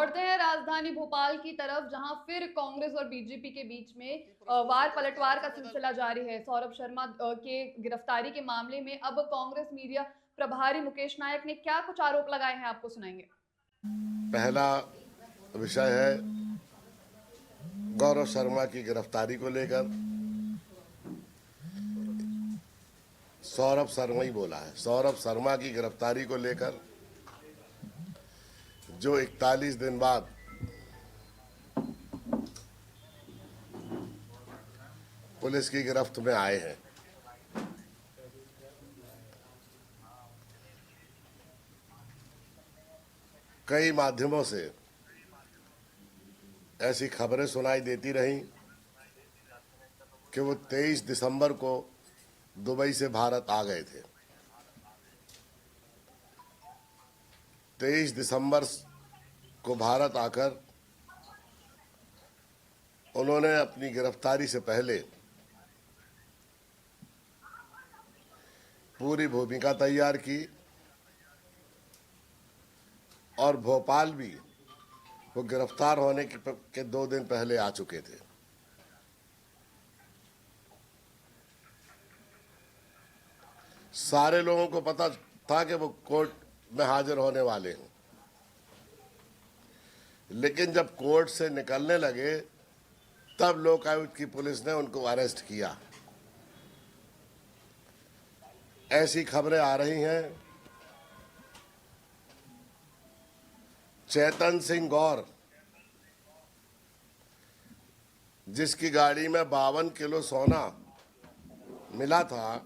बढ़ते हैं राजधानी भोपाल की तरफ, जहां फिर कांग्रेस और बीजेपी के बीच में वार पलटवार का सिलसिला जारी है। सौरभ शर्मा के गिरफ्तारी के मामले में अब कांग्रेस मीडिया प्रभारी मुकेश नायक ने क्या कुछ आरोप लगाए हैं, आपको सुनाएंगे। पहला विषय है गौरव शर्मा की गिरफ्तारी को लेकर। सौरभ शर्मा ही बोला है। सौरभ शर्मा की गिरफ्तारी को लेकर जो 41 दिन बाद पुलिस की गिरफ्त में आए हैं, कई माध्यमों से ऐसी खबरें सुनाई देती रहीं कि वो 23 दिसंबर को दुबई से भारत आ गए थे। 23 दिसंबर को भारत आकर उन्होंने अपनी गिरफ्तारी से पहले पूरी भूमिका तैयार की और भोपाल भी वो गिरफ्तार होने के 2 दिन पहले आ चुके थे। सारे लोगों को पता था कि वो कोर्ट में हाजिर होने वाले हैं, लेकिन जब कोर्ट से निकलने लगे तब लोकायुक्त की पुलिस ने उनको अरेस्ट किया। ऐसी खबरें आ रही हैं चेतन सिंह गौर, जिसकी गाड़ी में 52 किलो सोना मिला था,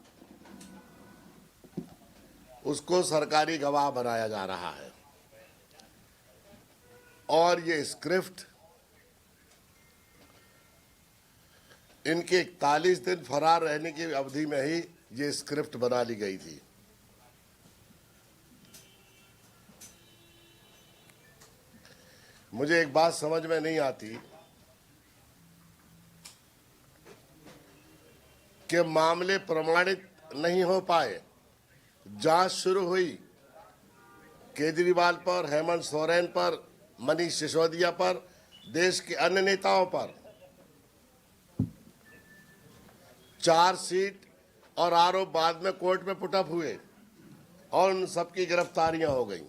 उसको सरकारी गवाह बनाया जा रहा है और ये स्क्रिप्ट इनके 41 दिन फरार रहने की अवधि में ही ये स्क्रिप्ट बना ली गई थी। मुझे एक बात समझ में नहीं आती कि मामले प्रमाणित नहीं हो पाए, जांच शुरू हुई, केजरीवाल पर, हेमंत सोरेन पर, मनीष सिसोदिया पर, देश के अन्य नेताओं पर चार्जशीट और आरोप बाद में कोर्ट में पुटअप हुए और उन सबकी गिरफ्तारियां हो गई।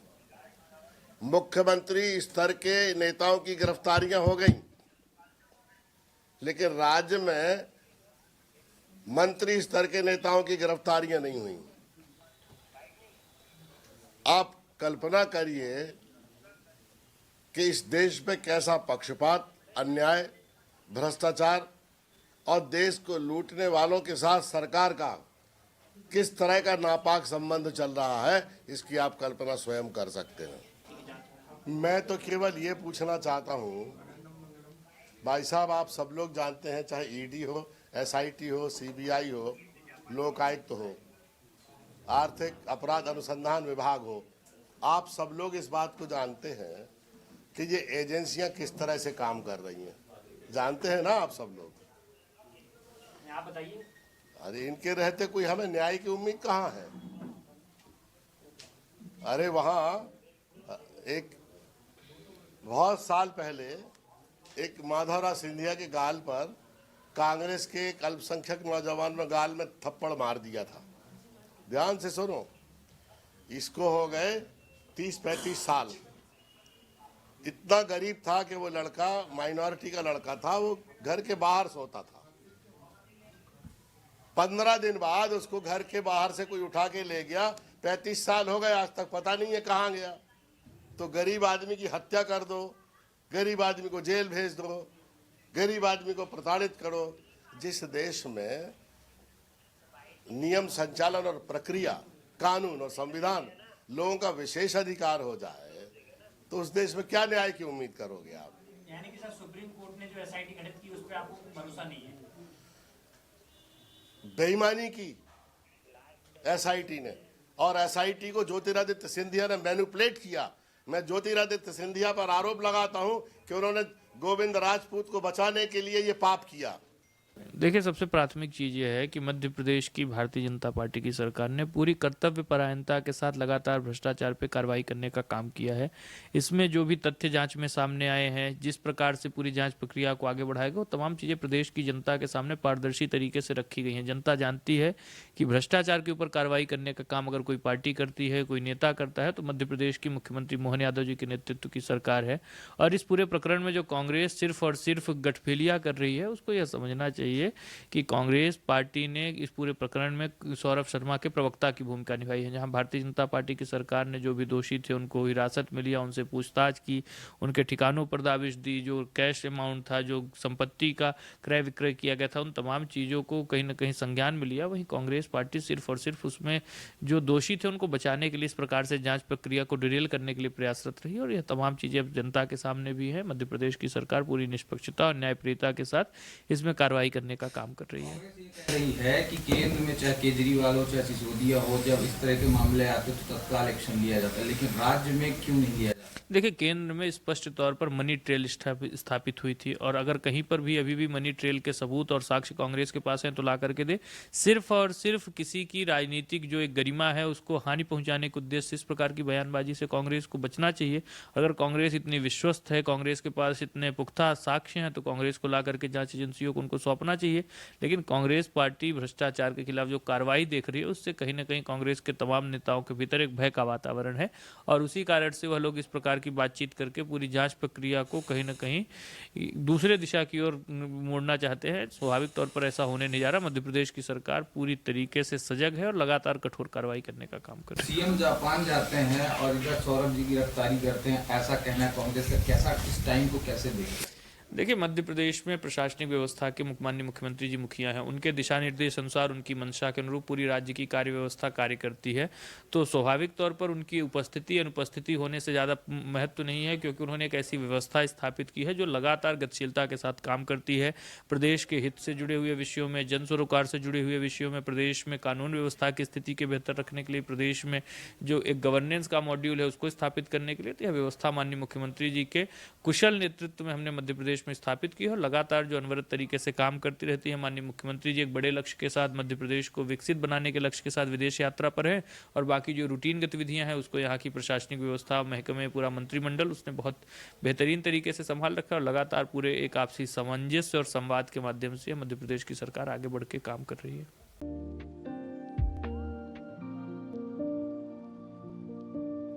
मुख्यमंत्री स्तर के नेताओं की गिरफ्तारियां हो गई, लेकिन राज्य में मंत्री स्तर के नेताओं की गिरफ्तारियां नहीं हुई। आप कल्पना करिए कि इस देश में कैसा पक्षपात, अन्याय, भ्रष्टाचार और देश को लूटने वालों के साथ सरकार का किस तरह का नापाक संबंध चल रहा है, इसकी आप कल्पना स्वयं कर सकते हैं। मैं तो केवल ये पूछना चाहता हूँ, भाई साहब, आप सब लोग जानते हैं, चाहे ईडी हो, एसआईटी हो, सीबीआई हो, लोकायुक्त हो, आर्थिक अपराध अनुसंधान विभाग हो, आप सब लोग इस बात को जानते हैं कि ये एजेंसियां किस तरह से काम कर रही हैं। जानते हैं ना आप सब लोग? आप बताइए। अरे इनके रहते कोई हमें न्याय की उम्मीद कहाँ है? अरे वहाँ एक बहुत साल पहले एक माधवराव सिंधिया के गाल पर कांग्रेस के एक अल्पसंख्यक नौजवान ने गाल में थप्पड़ मार दिया था। ध्यान से सुनो, इसको हो गए 30-35 साल। इतना गरीब था कि वो लड़का माइनॉरिटी का लड़का था, वो घर के बाहर सोता था। 15 दिन बाद उसको घर के बाहर से कोई उठा के ले गया। 35 साल हो गए, आज तक पता नहीं है कहाँ गया। तो गरीब आदमी की हत्या कर दो, गरीब आदमी को जेल भेज दो, गरीब आदमी को प्रताड़ित करो। जिस देश में नियम संचालन और प्रक्रिया, कानून और संविधान लोगों का विशेष अधिकार हो जाए, तो उस देश में क्या न्याय की उम्मीद करोगे आप? यानी कि सर, सुप्रीम कोर्ट ने जो एसआईटी गठित की उस पर आपको भरोसा नहीं है? बेईमानी की एसआईटी ने, और एसआईटी को ज्योतिरादित्य सिंधिया ने मैनिपुलेट किया। मैं ज्योतिरादित्य सिंधिया पर आरोप लगाता हूं कि उन्होंने गोविंद राजपूत को बचाने के लिए ये पाप किया। देखिए, सबसे प्राथमिक चीज़ ये है कि मध्य प्रदेश की भारतीय जनता पार्टी की सरकार ने पूरी कर्तव्य परायणता के साथ लगातार भ्रष्टाचार पे कार्रवाई करने का काम किया है। इसमें जो भी तथ्य जांच में सामने आए हैं, जिस प्रकार से पूरी जांच प्रक्रिया को आगे बढ़ाया गया, वो तमाम चीज़ें प्रदेश की जनता के सामने पारदर्शी तरीके से रखी गई हैं। जनता जानती है कि भ्रष्टाचार के ऊपर कार्रवाई करने का काम अगर कोई पार्टी करती है, कोई नेता करता है, तो मध्य प्रदेश की मुख्यमंत्री मोहन यादव जी के नेतृत्व की सरकार है। और इस पूरे प्रकरण में जो कांग्रेस सिर्फ और सिर्फ गठफेलिया कर रही है, उसको यह समझना चाहिए कि कांग्रेस पार्टी ने इस पूरे प्रकरण में सौरभ शर्मा के प्रवक्ता की भूमिका निभाई है। जहां भारतीय जनता पार्टी की सरकार ने जो भी दोषी थे उनको हिरासत में लिया, उनसे पूछताछ की, उनके ठिकानों पर दाबिश दी, जो कैश अमाउंट था, जो संपत्ति का क्रय विक्रय किया गया था, उन तमाम चीज़ों को कहीं ना कहीं संज्ञान में लिया। वहीं कांग्रेस पार्टी सिर्फ और सिर्फ उसमें जो दोषी थे उनको बचाने के लिए इस प्रकार से जांच प्रक्रिया को डिरेल करने के लिए प्रयासरत रही। और यह तमाम चीज़ें अब जनता के सामने भी है। मध्य प्रदेश की सरकार पूरी निष्पक्षता और न्यायप्रियता के साथ इसमें कार्रवाई करने का काम कर रही है। कह रही है कि केंद्र में चाहे केजरीवाल हो चाहे सिसोदिया हो, जब इस तरह के मामले आते तो तत्काल एक्शन लिया जाता है, लेकिन राज्य में क्यों नहीं लिया जाता? देखिए, केंद्र में स्पष्ट तौर पर मनी ट्रेल स्थापित हुई थी, और अगर कहीं पर भी अभी भी मनी ट्रेल के सबूत और साक्ष्य कांग्रेस के पास हैं तो ला करके दे। सिर्फ और सिर्फ किसी की राजनीतिक जो एक गरिमा है उसको हानि पहुंचाने के उद्देश्य से इस प्रकार की बयानबाजी से कांग्रेस को बचना चाहिए। अगर कांग्रेस इतनी विश्वस्त है, कांग्रेस के पास इतने पुख्ता साक्ष्य हैं, तो कांग्रेस को ला करके जांच एजेंसियों को उनको सौंपना चाहिए। लेकिन कांग्रेस पार्टी भ्रष्टाचार के खिलाफ जो कार्रवाई देख रही है, उससे कहीं ना कहीं कांग्रेस के तमाम नेताओं के भीतर एक भय का वातावरण है, और उसी कारण से वह लोग इस प्रकार की बातचीत करके पूरी जांच प्रक्रिया को कहीं ना कहीं दूसरे दिशा की ओर मोड़ना चाहते हैं। स्वाभाविक तौर पर ऐसा होने नहीं जा रहा। मध्य प्रदेश की सरकार पूरी तरीके से सजग है और लगातार कठोर कार्रवाई करने का काम कर रही है। सीएम जापान जाते हैं और इधर सौरभ जी की गिरफ्तारी करते हैं, ऐसा कहना है कांग्रेस का। कैसा इस टाइम को कैसे देखते? देखिए, मध्य प्रदेश में प्रशासनिक व्यवस्था के माननीय मुख्यमंत्री जी मुखिया हैं। उनके दिशा निर्देश अनुसार, उनकी मंशा के अनुरूप पूरी राज्य की कार्य व्यवस्था कार्य करती है। तो स्वाभाविक तौर पर उनकी उपस्थिति अनुपस्थिति होने से ज़्यादा महत्व नहीं है, क्योंकि उन्होंने एक ऐसी व्यवस्था स्थापित की है जो लगातार गतिशीलता के साथ काम करती है। प्रदेश के हित से जुड़े हुए विषयों में, जन सरोकार से जुड़े हुए विषयों में, प्रदेश में कानून व्यवस्था की स्थिति के बेहतर रखने के लिए, प्रदेश में जो एक गवर्नेंस का मॉड्यूल है उसको स्थापित करने के लिए, तो यह व्यवस्था माननीय मुख्यमंत्री जी के कुशल नेतृत्व में हमने मध्य प्रदेश में स्थापित की है, और लगातार जो अनवरत तरीके से काम करती रहती है। माननीय मुख्यमंत्री जी एक बड़े लक्ष्य के साथ, मध्य प्रदेश को विकसित बनाने के लक्ष्य के साथ विदेश यात्रा पर है, और बाकी जो रूटीन गतिविधियां हैं उसको यहाँ की प्रशासनिक व्यवस्था, महकमे, पूरा मंत्रिमंडल उसने बहुत बेहतरीन तरीके से संभाल रखा है, और लगातार पूरे एक आपसी सामंजस्य और संवाद के माध्यम से मध्य प्रदेश की सरकार आगे बढ़ के काम कर रही है।